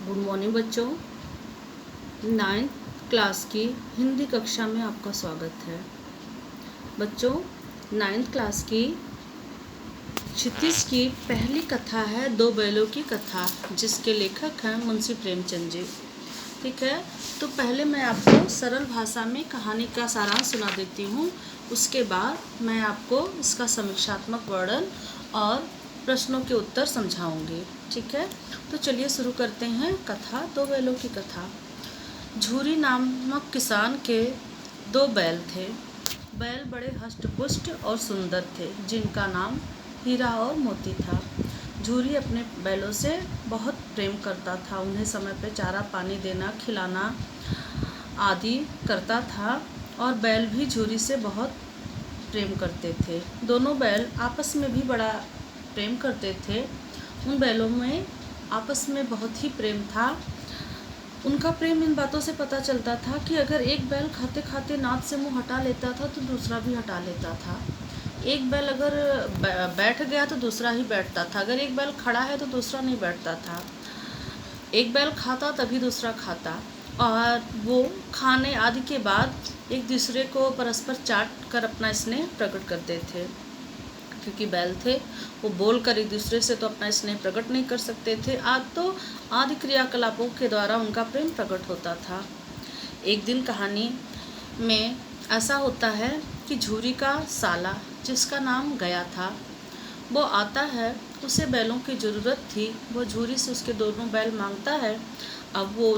Good morning बच्चों। Ninth class की हिंदी कक्षा में आपका स्वागत है। बच्चों, नाइन्थ क्लास की क्षितिज की पहली कथा है दो बैलों की कथा, जिसके लेखक हैं मुंशी प्रेमचंद जी। ठीक है, तो पहले मैं आपको सरल भाषा में कहानी का सारांश सुना देती हूँ। उसके बाद मैं आपको इसका समीक्षात्मक वर्णन और प्रश्नों के उत्तर समझाऊंगी। ठीक है, तो चलिए शुरू करते हैं। कथा दो बैलों की कथा। झूरी नामक किसान के दो बैल थे। बैल बड़े हष्टपुष्ट और सुंदर थे, जिनका नाम हीरा और मोती था। झूरी अपने बैलों से बहुत प्रेम करता था। उन्हें समय पर चारा पानी देना, खिलाना आदि करता था, और बैल भी झूरी से बहुत प्रेम करते थे। दोनों बैल आपस में भी बड़ा प्रेम करते थे। उन बैलों में आपस में बहुत ही प्रेम था। उनका प्रेम इन बातों से पता चलता था कि अगर एक बैल खाते खाते नाद से मुंह हटा लेता था तो दूसरा भी हटा लेता था। एक बैल अगर बैठ गया तो दूसरा ही बैठता था। अगर एक बैल खड़ा है तो दूसरा नहीं बैठता था। एक बैल खाता तभी दूसरा खाता, और वो खाने आदि के बाद एक दूसरे को परस्पर चाट कर अपना स्नेह प्रकट करते थे। क्योंकि बैल थे, वो बोल कर एक दूसरे से तो अपना स्नेह प्रकट नहीं कर सकते थे। आज तो आदि क्रियाकलापों के द्वारा उनका प्रेम प्रकट होता था। एक दिन कहानी में ऐसा होता है कि झूरी का साला, जिसका नाम गया था, वो आता है। उसे बैलों की ज़रूरत थी। वो झूरी से उसके दोनों बैल मांगता है। अब वो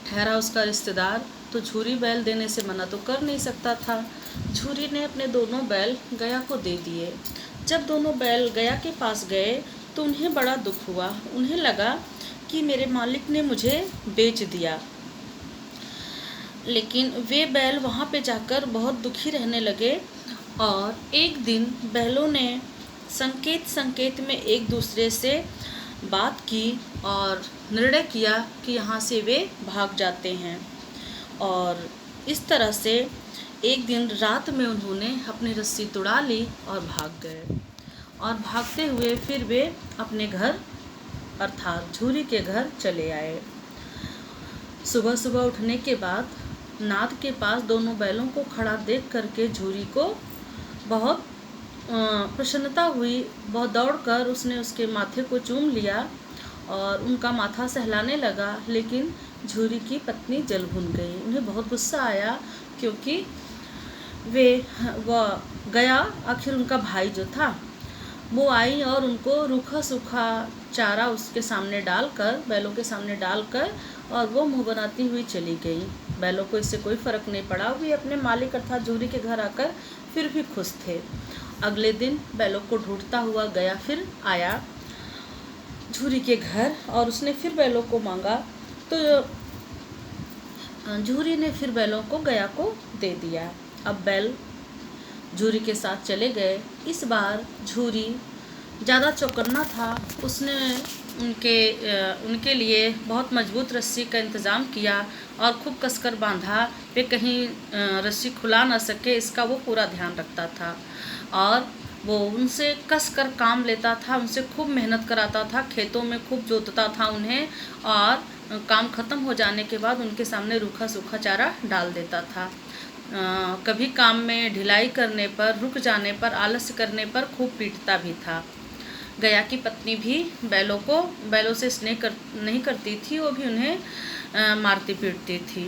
ठहरा उसका रिश्तेदार, तो झूरी बैल देने से मना तो कर नहीं सकता था। झूरी ने अपने दोनों बैल गया को दे दिए। जब दोनों बैल गया के पास गए तो उन्हें बड़ा दुख हुआ। उन्हें लगा कि मेरे मालिक ने मुझे बेच दिया। लेकिन वे बैल वहाँ पे जाकर बहुत दुखी रहने लगे, और एक दिन बैलों ने संकेत में एक दूसरे से बात की और निर्णय किया कि यहाँ से वे भाग जाते हैं। और इस तरह से एक दिन रात में उन्होंने अपनी रस्सी तुड़ा ली और भाग गए। और भागते हुए फिर वे अपने घर अर्थात झूरी के घर चले आए। सुबह सुबह उठने के बाद नाद के पास दोनों बैलों को खड़ा देख करके झूरी को बहुत प्रसन्नता हुई। बहुत दौड़कर उसने उसके माथे को चूम लिया और उनका माथा सहलाने लगा। लेकिन झूरी की पत्नी जल भुन गई। उन्हें बहुत गुस्सा आया, क्योंकि वह गया, आखिर उनका भाई जो था, वो आई और उनको रूखा सूखा चारा उसके सामने डालकर, बैलों के सामने डालकर, और वो मुँह बनाती हुई चली गई। बैलों को इससे कोई फ़र्क नहीं पड़ा। वे अपने मालिक अर्थात झूरी के घर आकर फिर भी खुश थे। अगले दिन बैलों को ढूंढता हुआ गया फिर आया झूरी के घर, और उसने फिर बैलों को मांगा, तो झूरी ने फिर बैलों को गया को दे दिया। अब बैल झूरी के साथ चले गए। इस बार झूरी ज़्यादा चौकन्ना था। उसने उनके लिए बहुत मजबूत रस्सी का इंतज़ाम किया और खूब कसकर बांधा। वे कहीं रस्सी खुला ना सके, इसका वो पूरा ध्यान रखता था। और वो उनसे कसकर काम लेता था, उनसे खूब मेहनत कराता था, खेतों में खूब जोतता था उन्हें, और काम ख़त्म हो जाने के बाद उनके सामने रूखा सूखा चारा डाल देता था। कभी काम में ढिलाई करने पर, रुक जाने पर, आलस्य करने पर खूब पीटता भी था। गया की पत्नी भी बैलों से स्नेह नहीं करती थी। वो भी उन्हें मारती पीटती थी।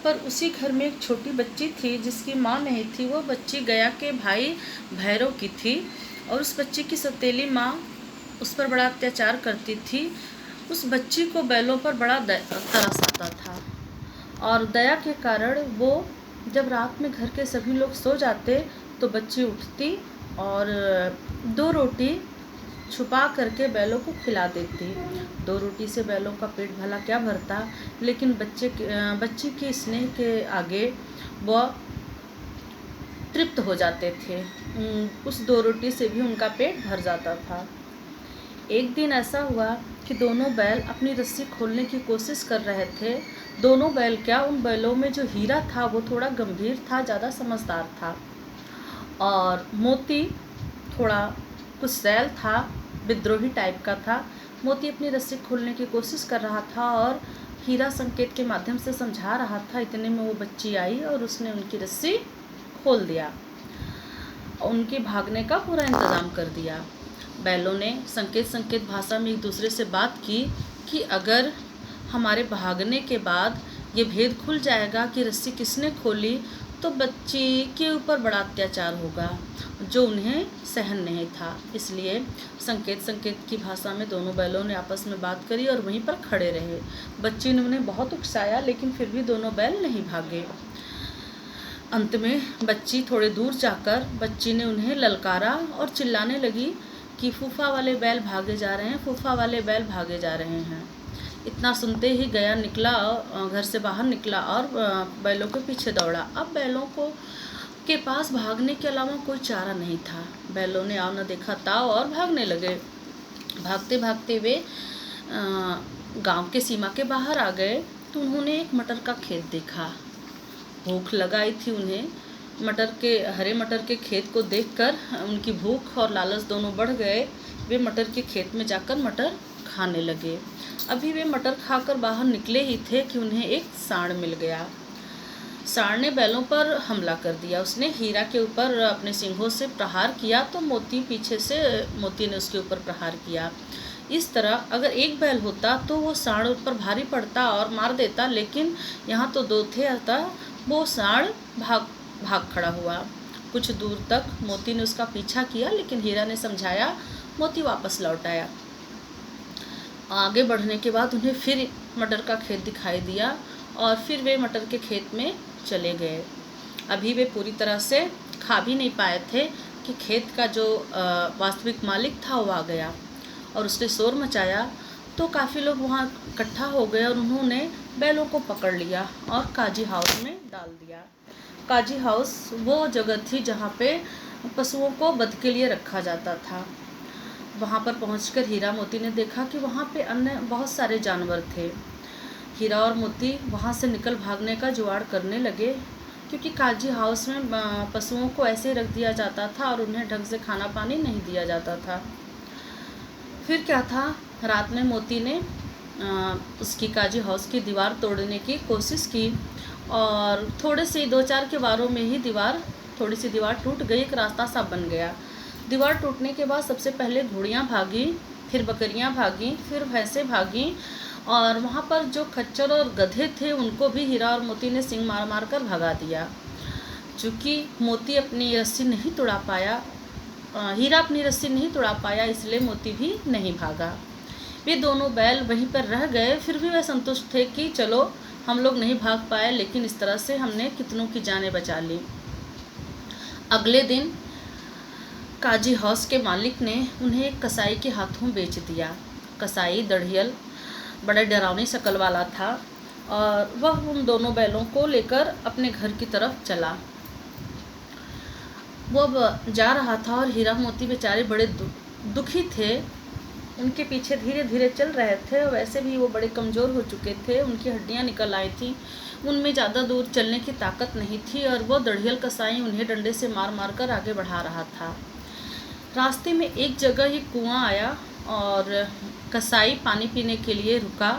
पर उसी घर में एक छोटी बच्ची थी जिसकी माँ नहीं थी। वो बच्ची गया के भाई भैरव की थी, और उस बच्ची की सौतेली माँ उस पर बड़ा अत्याचार करती थी। उस बच्ची को बैलों पर बड़ा तरस आता था, और दया के कारण वो जब रात में घर के सभी लोग सो जाते तो बच्ची उठती और 2 रोटी छुपा करके बैलों को खिला देती। 2 रोटी से बैलों का पेट भला क्या भरता, लेकिन बच्ची के स्नेह के आगे वह तृप्त हो जाते थे। उस 2 रोटी से भी उनका पेट भर जाता था। एक दिन ऐसा हुआ कि दोनों बैल अपनी रस्सी खोलने की कोशिश कर रहे थे। दोनों बैल क्या, उन बैलों में जो हीरा था वो थोड़ा गंभीर था, ज़्यादा समझदार था, और मोती थोड़ा कुछ सैल था, विद्रोही टाइप का था। मोती अपनी रस्सी खोलने की कोशिश कर रहा था और हीरा संकेत के माध्यम से समझा रहा था। इतने में वो बच्ची आई और उसने उनकी रस्सी खोल दिया, उनके भागने का पूरा इंतज़ाम कर दिया। बैलों ने संकेत भाषा में एक दूसरे से बात की कि अगर हमारे भागने के बाद ये भेद खुल जाएगा कि रस्सी किसने खोली तो बच्ची के ऊपर बड़ा अत्याचार होगा, जो उन्हें सहन नहीं था। इसलिए संकेत की भाषा में दोनों बैलों ने आपस में बात करी और वहीं पर खड़े रहे। बच्ची ने उन्हें बहुत उकसाया, लेकिन फिर भी दोनों बैल नहीं भागे। अंत में बच्ची थोड़े दूर जाकर बच्ची ने उन्हें ललकारा और चिल्लाने लगी कि फूफा वाले बैल भागे जा रहे हैं, फूफा वाले बैल भागे जा रहे हैं। इतना सुनते ही गया निकला, घर से बाहर निकला और बैलों के पीछे दौड़ा। अब बैलों के पास भागने के अलावा कोई चारा नहीं था। बैलों ने आव न देखा ताव और भागने लगे। भागते भागते वे गांव के सीमा के बाहर आ गए तो उन्होंने एक मटर का खेत देखा। भूख लगाई थी उन्हें। हरे मटर के खेत को देखकर उनकी भूख और लालच दोनों बढ़ गए। वे मटर के खेत में जाकर मटर खाने लगे। अभी वे मटर खाकर बाहर निकले ही थे कि उन्हें एक सांड मिल गया। सांड ने बैलों पर हमला कर दिया। उसने हीरा के ऊपर अपने सींगों से प्रहार किया तो मोती ने उसके ऊपर प्रहार किया। इस तरह अगर एक बैल होता तो वो सांड उस पर भारी पड़ता और मार देता, लेकिन यहाँ तो दो थे, अतः वो सांड भाग खड़ा हुआ। कुछ दूर तक मोती ने उसका पीछा किया, लेकिन हीरा ने समझाया। मोती वापस लौट आया। आगे बढ़ने के बाद उन्हें फिर मटर का खेत दिखाई दिया और फिर वे मटर के खेत में चले गए। अभी वे पूरी तरह से खा भी नहीं पाए थे कि खेत का जो वास्तविक मालिक था वो आ गया और उसने शोर मचाया। तो काफ़ी लोग वहाँ इकट्ठा हो गए और उन्होंने बैलों को पकड़ लिया और काजी हाउस में डाल दिया। काजी हाउस वो जगह थी जहाँ पे पशुओं को वध के लिए रखा जाता था। वहाँ पर पहुंचकर हीरा मोती ने देखा कि वहाँ पे अन्य बहुत सारे जानवर थे। हीरा और मोती वहाँ से निकल भागने का जुगाड़ करने लगे, क्योंकि काजी हाउस में पशुओं को ऐसे रख दिया जाता था और उन्हें ढंग से खाना पानी नहीं दिया जाता था। फिर क्या था, रात में मोती ने उसकी काजी हाउस की दीवार तोड़ने की कोशिश की और थोड़े से 2-4 के वारों में ही थोड़ी सी दीवार टूट गई। एक रास्ता सा बन गया। दीवार टूटने के बाद सबसे पहले घोड़ियाँ भागी, फिर बकरियाँ भागी, फिर भैंसें भागी और वहाँ पर जो खच्चर और गधे थे उनको भी हीरा और मोती ने सींग मार कर भगा दिया। चूँकि मोती अपनी रस्सी नहीं तुड़ा पाया, हीरा अपनी रस्सी नहीं तुड़ा पाया, इसलिए मोती भी नहीं भागा। वे दोनों बैल वहीं पर रह गए। फिर भी वे संतुष्ट थे कि चलो हम लोग नहीं भाग पाए, लेकिन इस तरह से हमने कितनों की जानें बचा ली। अगले दिन काजी हाउस के मालिक ने उन्हें एक कसाई के हाथों बेच दिया। कसाई दढ़ियल बड़े डरावनी शक्ल वाला था और वह उन दोनों बैलों को लेकर अपने घर की तरफ चला। वो जा रहा था और हीरा मोती बेचारे बड़े दुखी थे। उनके पीछे धीरे धीरे चल रहे थे और वैसे भी वो बड़े कमज़ोर हो चुके थे। उनकी हड्डियां निकल आई थी, उनमें ज़्यादा दूर चलने की ताकत नहीं थी और वो दढ़ियल कसाई उन्हें डंडे से मार कर आगे बढ़ा रहा था। रास्ते में एक जगह एक कुआं आया और कसाई पानी पीने के लिए रुका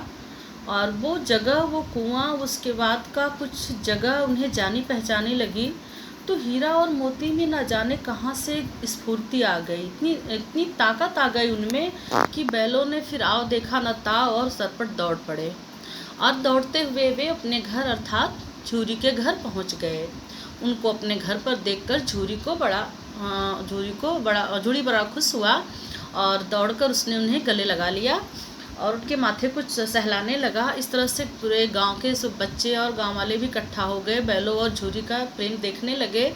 और वो कुआं उसके बाद का कुछ जगह उन्हें जानी पहचानी लगी। तो हीरा और मोती में न जाने कहाँ से स्फूर्ति आ गई, इतनी ताकत आ गई उनमें कि बैलों ने फिर आओ देखा न ताव और सरपट दौड़ पड़े और दौड़ते हुए वे अपने घर अर्थात झूरी के घर पहुंच गए। उनको अपने घर पर देखकर झूरी बड़ा खुश हुआ और दौड़कर उसने उन्हें गले लगा लिया और उनके माथे कुछ सहलाने लगा। इस तरह से पूरे गांव के सब बच्चे और गांव वाले भी इकट्ठा हो गए, बैलों और झूरी का प्रेम देखने लगे।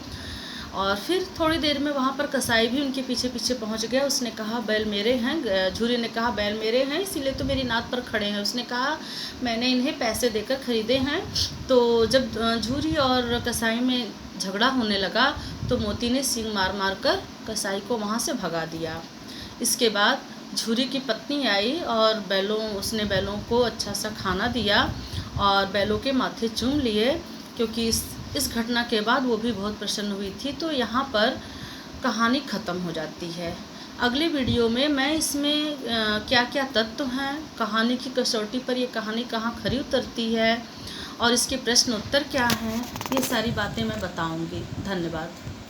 और फिर थोड़ी देर में वहाँ पर कसाई भी उनके पीछे पीछे पहुँच गया। उसने कहा बैल मेरे हैं। झूरी ने कहा बैल मेरे हैं, इसीलिए तो मेरी नाद पर खड़े हैं। उसने कहा मैंने इन्हें पैसे देकर खरीदे हैं। तो जब झूरी और कसाई में झगड़ा होने लगा तो मोती ने सींग मार कर कसाई को वहाँ से भगा दिया। इसके बाद झूरी की पत्नी आई और उसने बैलों को अच्छा सा खाना दिया और बैलों के माथे चूम लिए, क्योंकि इस घटना के बाद वो भी बहुत प्रसन्न हुई थी। तो यहाँ पर कहानी ख़त्म हो जाती है। अगले वीडियो में मैं इसमें क्या क्या तत्व हैं, कहानी की कसौटी पर ये कहानी कहाँ खरी उतरती है और इसके प्रश्न उत्तर क्या हैं, ये सारी बातें मैं बताऊंगी। धन्यवाद।